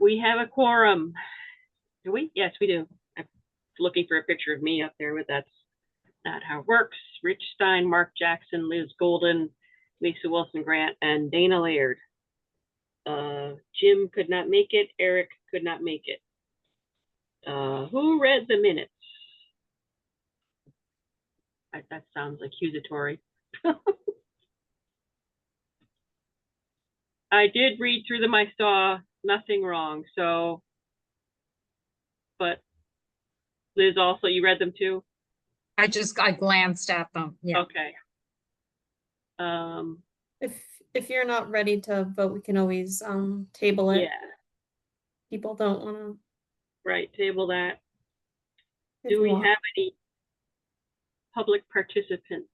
We have a quorum. Do we? Yes, we do. I'm looking for a picture of me up there, but that's not how it works. Rich Stein, Mark Jackson, Liz Golden, Lisa Wilson Grant, and Dana Laird. Jim could not make it. Eric could not make it. Who read the minutes? That sounds accusatory. I did read through them. I saw nothing wrong. So, but Liz, also, you read them too? I glanced at them. Yeah. Okay. If you're not ready to vote, we can always table it. Yeah, People don't want to. right. Table that. Do we have any public participants?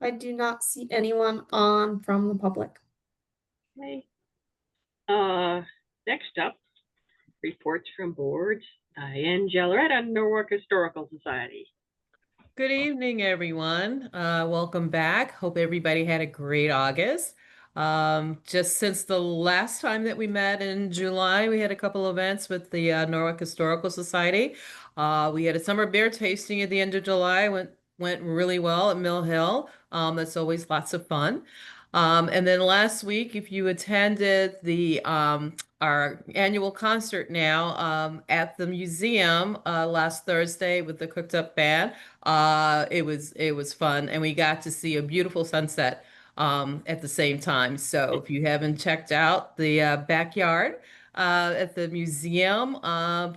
I do not see anyone on from the public. Okay. Next up, reports from boards. Diane Jelleret on Norwalk Historical Society. Good evening, everyone. Welcome back. Hope everybody had a great August. Just since the last time that we met in July, we had a couple events with the Norwalk Historical Society. We had a summer beer tasting at the end of July. Went really well at Mill Hill. That's always lots of fun. And then last week, if you attended the our annual concert now at the museum last Thursday with the Cooked Up Band, it was fun, and we got to see a beautiful sunset at the same time. So if you haven't checked out the backyard at the museum,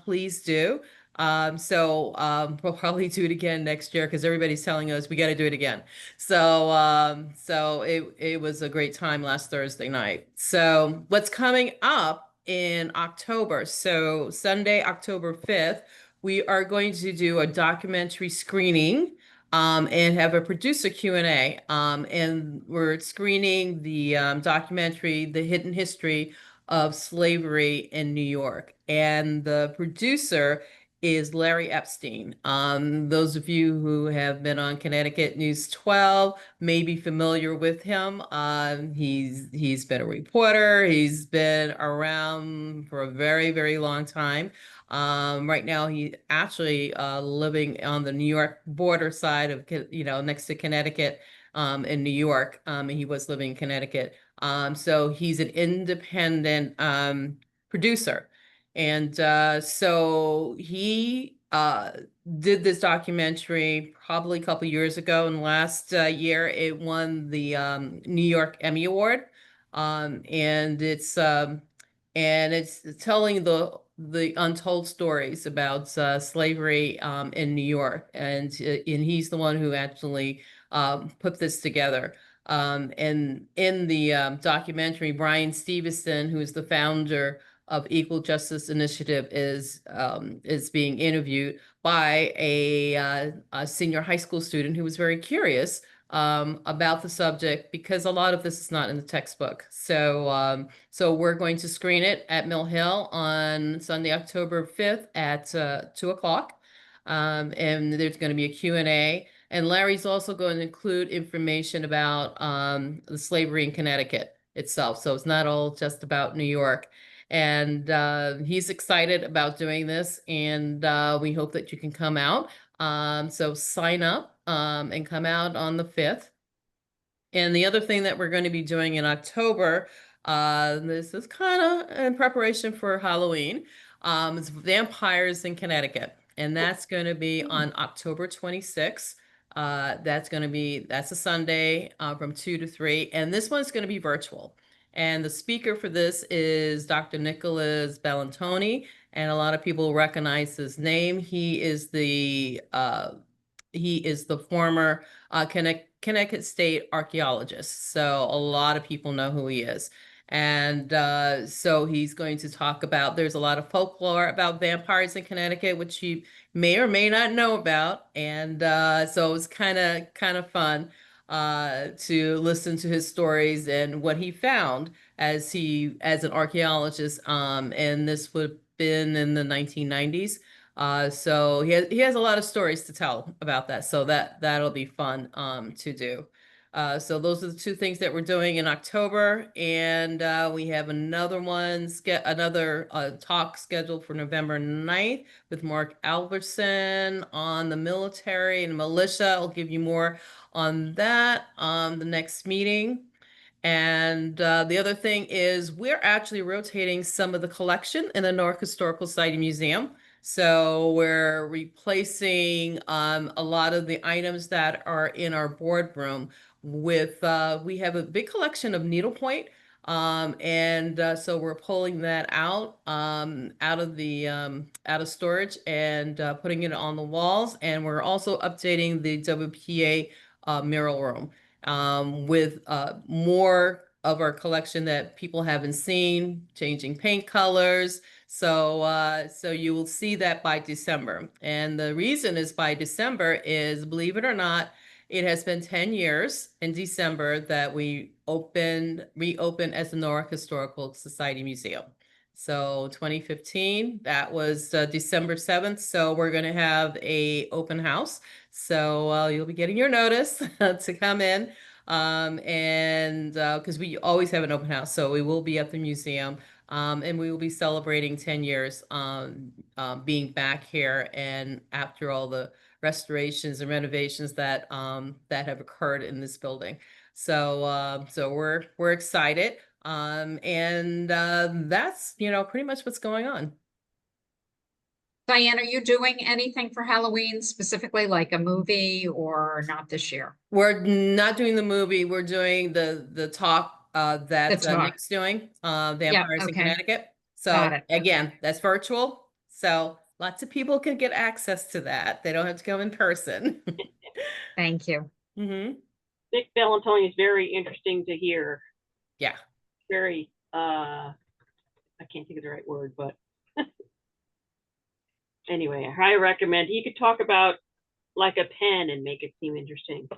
please do. We'll probably do it again next year because everybody's telling us we got to do it again. So it was a great time last Thursday night. So what's coming up in October? So Sunday, October 5th, we are going to do a documentary screening and have a producer Q&A. And we're screening the documentary, The Hidden History of Slavery in New York. And the producer is Larry Epstein. Those of you who have been on Connecticut News 12 may be familiar with him. He's been a reporter. He's been around for a very, very long time. Right now, he actually living on the New York border side of, next to Connecticut in New York. He was living in Connecticut. So he's an independent producer. And so he did this documentary probably a couple years ago, and last year it won the New York Emmy Award. And it's telling the untold stories about slavery in New York, and he's the one who actually put this together. And in the documentary, Brian Stevenson, who is the founder of Equal Justice Initiative, is being interviewed by a senior high school student who was very curious about the subject, because a lot of this is not in the textbook. So we're going to screen it at Mill Hill on Sunday, October 5th at 2 o'clock. And there's going to be a Q&A. And Larry's also going to include information about the slavery in Connecticut itself. So it's not all just about New York. And he's excited about doing this, and we hope that you can come out. So sign up and come out on the 5th. And the other thing that we're going to be doing in October, this is kind of in preparation for Halloween, it's Vampires in Connecticut. And that's going to be on October 26th. That's a Sunday from 2 to 3. And this one's going to be virtual. And the speaker for this is Dr. Nicholas Bellantoni, and a lot of people recognize his name. He is the former Connecticut State archaeologist. So a lot of people know who he is. And so he's going to talk about, there's a lot of folklore about vampires in Connecticut, which you may or may not know about. And so it's kind of fun to listen to his stories and what he found as an archaeologist. And this would have been in the 1990s. So he has a lot of stories to tell about that. So that'll be fun to do. So those are the two things that we're doing in October, and we have another talk scheduled for November 9th with Mark Albertson on the military and militia. I'll give you more on that on the next meeting. And the other thing is we're actually rotating some of the collection in the Newark Historical Society Museum. So we're replacing a lot of the items that are in our boardroom with, we have a big collection of needlepoint. So we're pulling that out out of storage and putting it on the walls. And we're also updating the WPA mural room with more of our collection that people haven't seen, changing paint colors. So you will see that by December. And the reason is by December is, believe it or not, it has been 10 years in December that we reopened as the Newark Historical Society Museum. So 2015, that was December 7th. So we're going to have a open house. So you'll be getting your notice to come in. And because we always have an open house, so we will be at the museum. And we will be celebrating 10 years being back here, and after all the restorations and renovations that have occurred in this building. So we're excited. And that's pretty much what's going on. Diane, are you doing anything for Halloween specifically, like a movie, or not this year? We're not doing the movie. We're doing the talk that The talk. Nick's doing, Vampires in okay. Connecticut. So Got it. again, that's virtual. So lots of people can get access to that. They don't have to come in person. Thank you. Mm-hmm. Nick Valentoni is very interesting to hear. Yeah. Very, I can't think of the right word, but anyway, I highly recommend. He could talk about like a pen and make it seem interesting.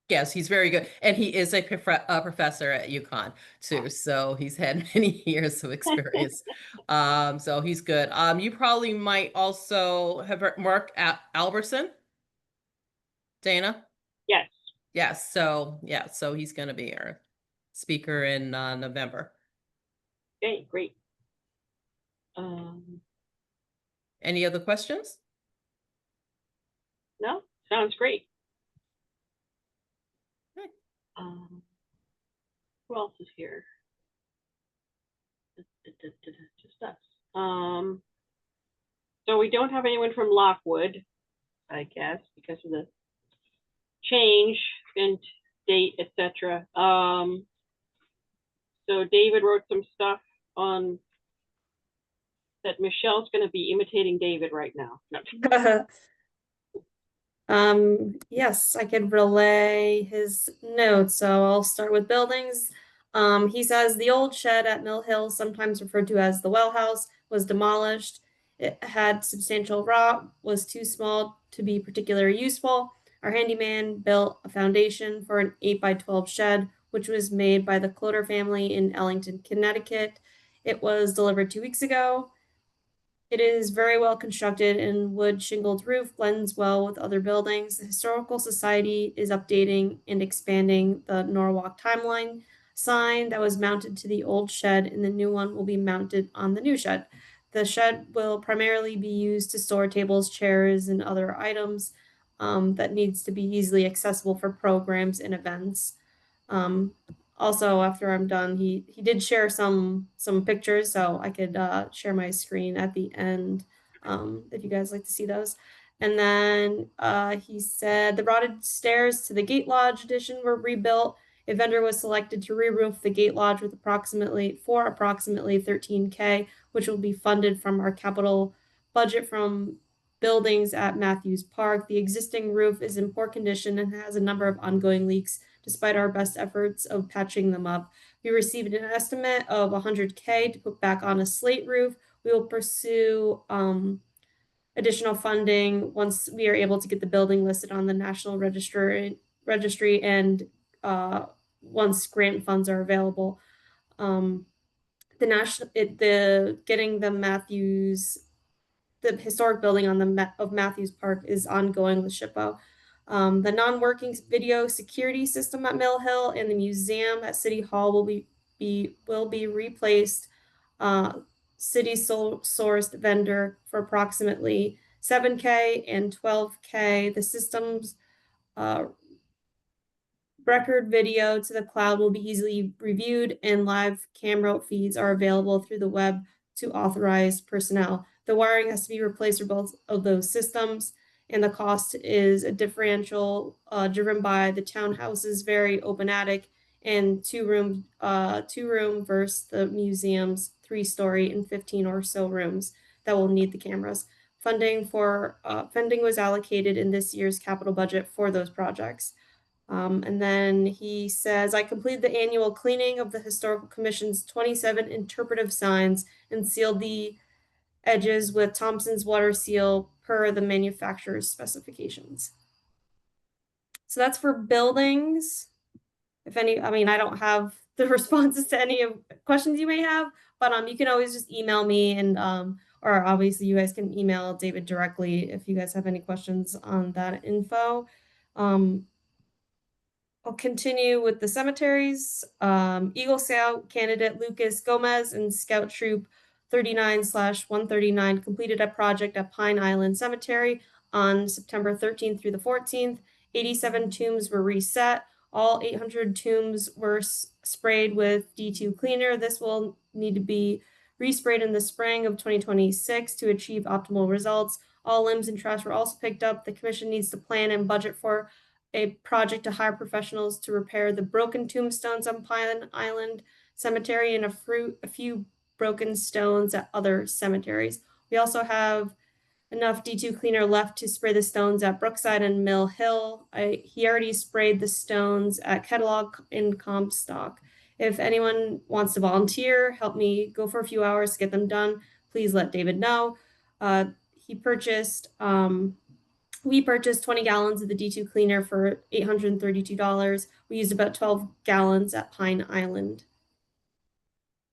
Yes, he's very good. And he is a professor at UConn too. So he's had many years of experience. So he's good. You probably might also have heard Mark Albertson. Dana? Yes. Yes. So yeah, so he's going to be our speaker in November. Okay, great. Any other questions? No, sounds great. Okay. Who else is here? Just us. So we don't have anyone from Lockwood, I guess, because of the change in date, etc. So David wrote some stuff on that Michelle's going to be imitating David right now. No. Yes, I could relay his notes. So I'll start with buildings. He says the old shed at Mill Hill, sometimes referred to as the well house, was demolished. It had substantial rot, was too small to be particularly useful. Our handyman built a foundation for an 8x12 shed, which was made by the Cloder family in Ellington, Connecticut. It was delivered 2 weeks ago. It is very well constructed and wood shingled roof blends well with other buildings. The Historical Society is updating and expanding the Norwalk timeline sign that was mounted to the old shed, and the new one will be mounted on the new shed. The shed will primarily be used to store tables, chairs, and other items that needs to be easily accessible for programs and events. Also, after I'm done, he did share some pictures, so I could share my screen at the end if you guys like to see those. And then he said the rotted stairs to the Gate Lodge addition were rebuilt. A vendor was selected to re-roof the Gate Lodge with approximately $13K, which will be funded from our capital budget from buildings at Matthews Park. The existing roof is in poor condition and has a number of ongoing leaks, despite our best efforts of patching them up. We received an estimate of $100K to put back on a slate roof. We will pursue additional funding once we are able to get the building listed on the National Registry and once grant funds are available. Getting the historic building on of Matthews Park is ongoing with SHPO. The non-working video security system at Mill Hill and the museum at City Hall will be replaced. City sourced vendor for approximately $7K and $12K. The systems record video to the cloud will be easily reviewed, and live camera feeds are available through the web to authorized personnel. The wiring has to be replaced for both of those systems, and the cost is a differential driven by the townhouse's very open attic and two-room versus the museum's 3-story and 15 or so rooms that will need the cameras. Funding was allocated in this year's capital budget for those projects. And then he says, I completed the annual cleaning of the Historical Commission's 27 interpretive signs and sealed the edges with Thompson's water seal per the manufacturer's specifications. So that's for buildings. I don't have the responses to any of questions you may have, but you can always just email me, and or obviously you guys can email David directly if you guys have any questions on that info. I'll continue with the cemeteries. Eagle Scout candidate Lucas Gomez and Scout Troop 39/139 completed a project at Pine Island Cemetery on September 13th through the 14th. 87 tombs were reset. All 800 tombs were sprayed with D2 cleaner. This will need to be resprayed in the spring of 2026 to achieve optimal results. All limbs and trash were also picked up. The commission needs to plan and budget for a project to hire professionals to repair the broken tombstones on Pine Island Cemetery and a few broken stones at other cemeteries. We also have enough D2 cleaner left to spray the stones at Brookside and Mill Hill. He already sprayed the stones at Kettlog and Comstock. If anyone wants to volunteer, help me go for a few hours to get them done, please let David know. We purchased 20 gallons of the D2 cleaner for $832. We used about 12 gallons at Pine Island.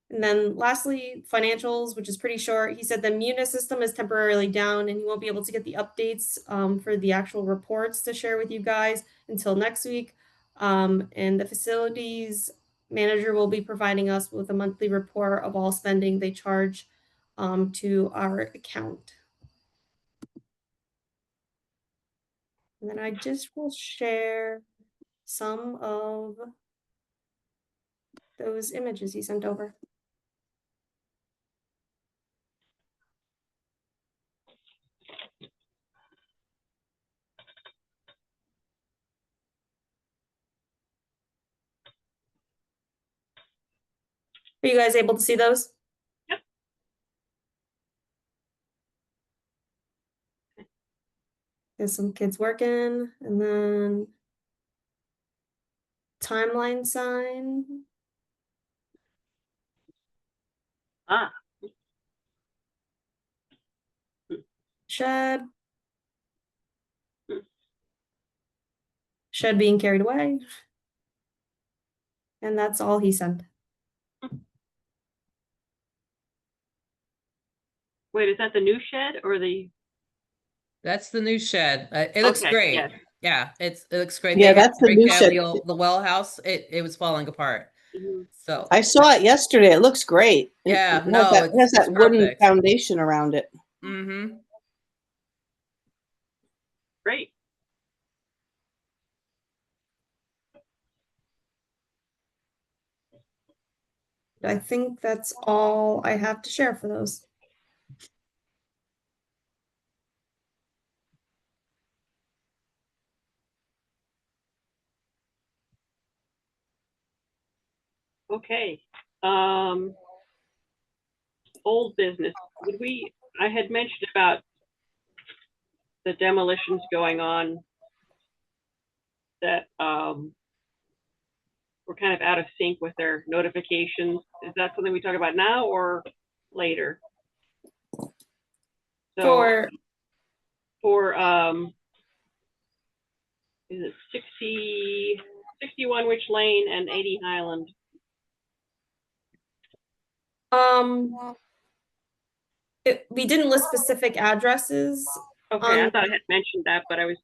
And then lastly, financials, which is pretty short. He said the Munis system is temporarily down and he won't be able to get the updates for the actual reports to share with you guys until next week. And the facilities manager will be providing us with a monthly report of all spending they charge to our account. And then I just will share some of those images he sent over. Are you guys able to see those? Yep. There's some kids working, and then timeline sign. Ah, Shed. Shed being carried away. And that's all he sent. wait, is that the new shed or the? That's the new shed. It looks Okay, great. yes. Yeah, it looks great. Yeah, They had that's to the break new down shed. the well house. It was falling apart. Mhm. So I saw it yesterday. It looks great. Yeah, it no, has it's that wooden perfect. foundation around it. Mm-hmm. Great. I think that's all I have to share for those. Okay. Old business. I had mentioned about the demolitions going on that we're kind of out of sync with their notifications. Is that something we talk about now or later? So for is it 61 Witch Lane and 80 Highland? We didn't list specific addresses. Okay, I thought I had mentioned that, but I was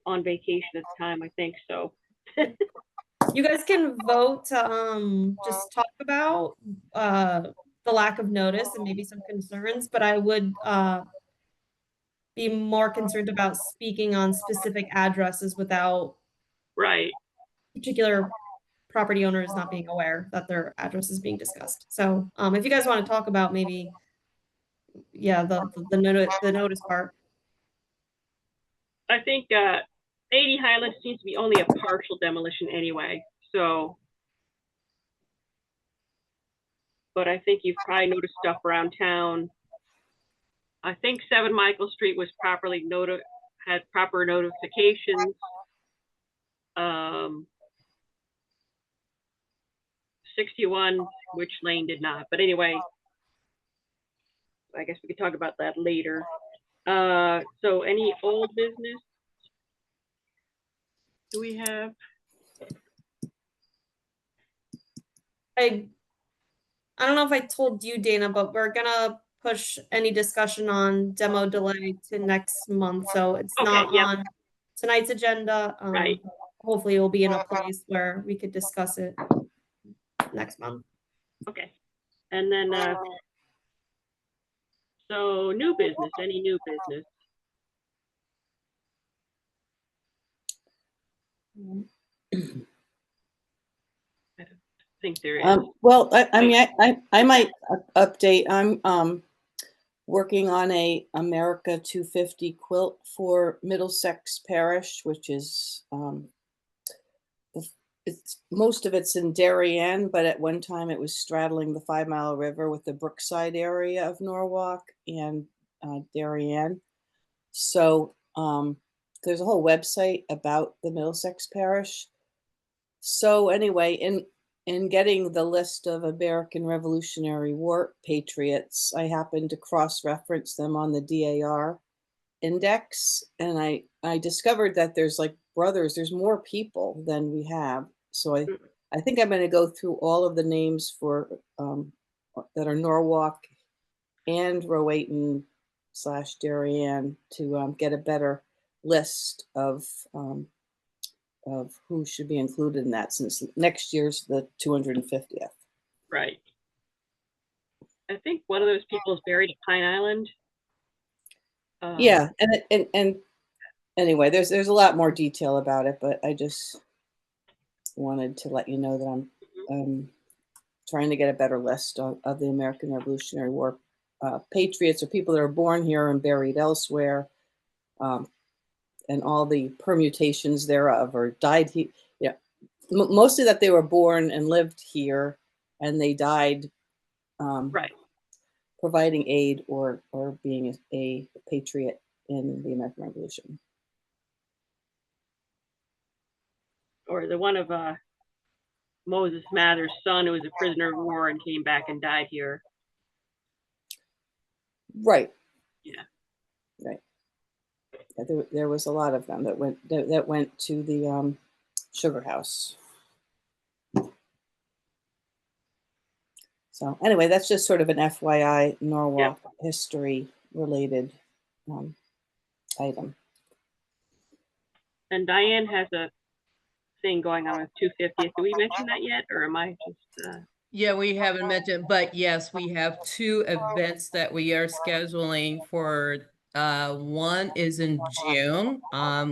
on vacation at the time, I think, so. You guys can vote to just talk about the lack of notice and maybe some concerns, but I would be more concerned about speaking on specific addresses without Right, particular property owners not being aware that their address is being discussed. So if you guys want to talk about maybe, yeah, the notice part. I think 80 Highland seems to be only a partial demolition anyway, so. But I think you've probably noticed stuff around town. I think 7 Michael Street was properly had proper notifications. 61, which Lane did not, but anyway, I guess we could talk about that later. So any old business? Do we have? I don't know if I told you, Dana, but we're gonna push any discussion on demo delay to next month, so it's Okay, not yep. on tonight's agenda. Right. Hopefully it will be in a place where we could discuss it next month. Okay. And then, so new business, any new business? I don't think there is. Well, I mean, I might update. I'm working on a America 250 quilt for Middlesex Parish, which is it's most of it's in Darien, but at one time it was straddling the 5 Mile River with the Brookside area of Norwalk and Darien. So there's a whole website about the Middlesex Parish. So anyway, in getting the list of American Revolutionary War patriots, I happened to cross-reference them on the DAR index, and I discovered that there's more people than we have. So I think I'm going to go through all of the names for that are Norwalk and Rowayton / Darien to get a better list of who should be included in that, since next year's the 250th. Right. I think one of those people is buried at Pine Island. Yeah, and anyway, there's a lot more detail about it, but I just wanted to let you know that I'm trying to get a better list of the American Revolutionary War patriots, or people that are born here and buried elsewhere, and all the permutations thereof, or died here. Yeah, mostly that they were born and lived here, and they died Right. providing aid or being a patriot in the American Revolution. Or the one of Moses Mather's son, who was a prisoner of war and came back and died here. Right. Yeah. Right. Yeah, there was a lot of them that went to the sugar house. So anyway, that's just sort of an FYI Norwalk history related item. And Diane has a thing going on with 250th. Did we mention that yet, or am I just? Yeah, we haven't mentioned, but yes, we have 2 events that we are scheduling for. One is in June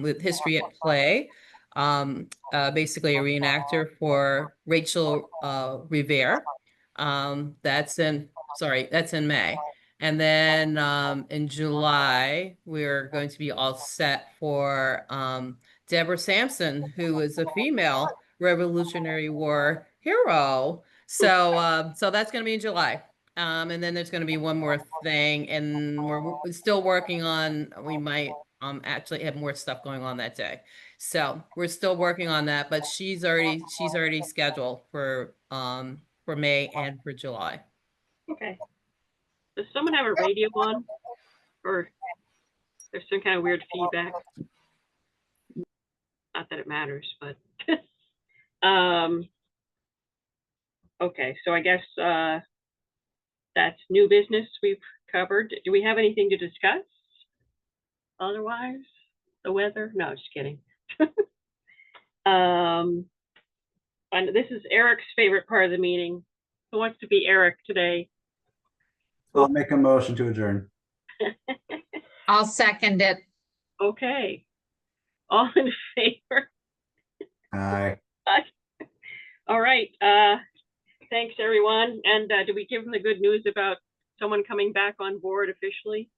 with History at Play. Basically a reenactor for Rachel Revere. That's in May. And then in July, we're going to be all set for Deborah Sampson, who is a female Revolutionary War hero. So so that's going to be in July. And then there's going to be one more thing, and we're still working on, we might actually have more stuff going on that day. So we're still working on that, but she's already scheduled for May and for July. Okay. Does someone have a radio on, or there's some kind of weird feedback? Not that it matters, but okay. So I guess that's new business we've covered. Do we have anything to discuss? Otherwise, the weather? No, just kidding. And this is Eric's favorite part of the meeting. Who wants to be Eric today? I'll make a motion to adjourn. I'll second it. Okay. All in favor? Aye. All right. Thanks, everyone. And did we give them the good news about someone coming back on board officially?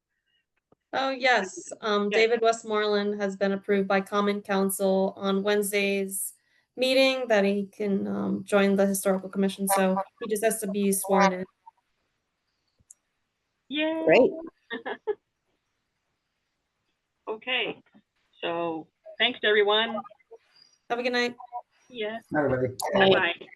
Oh, yes. David Westmoreland has been approved by Common Council on Wednesday's meeting that he can join the Historical Commission. So he just has to be sworn in. Yay. Great. Okay. So thanks to everyone. Have a good night. Yeah. Everybody. Aye. Bye.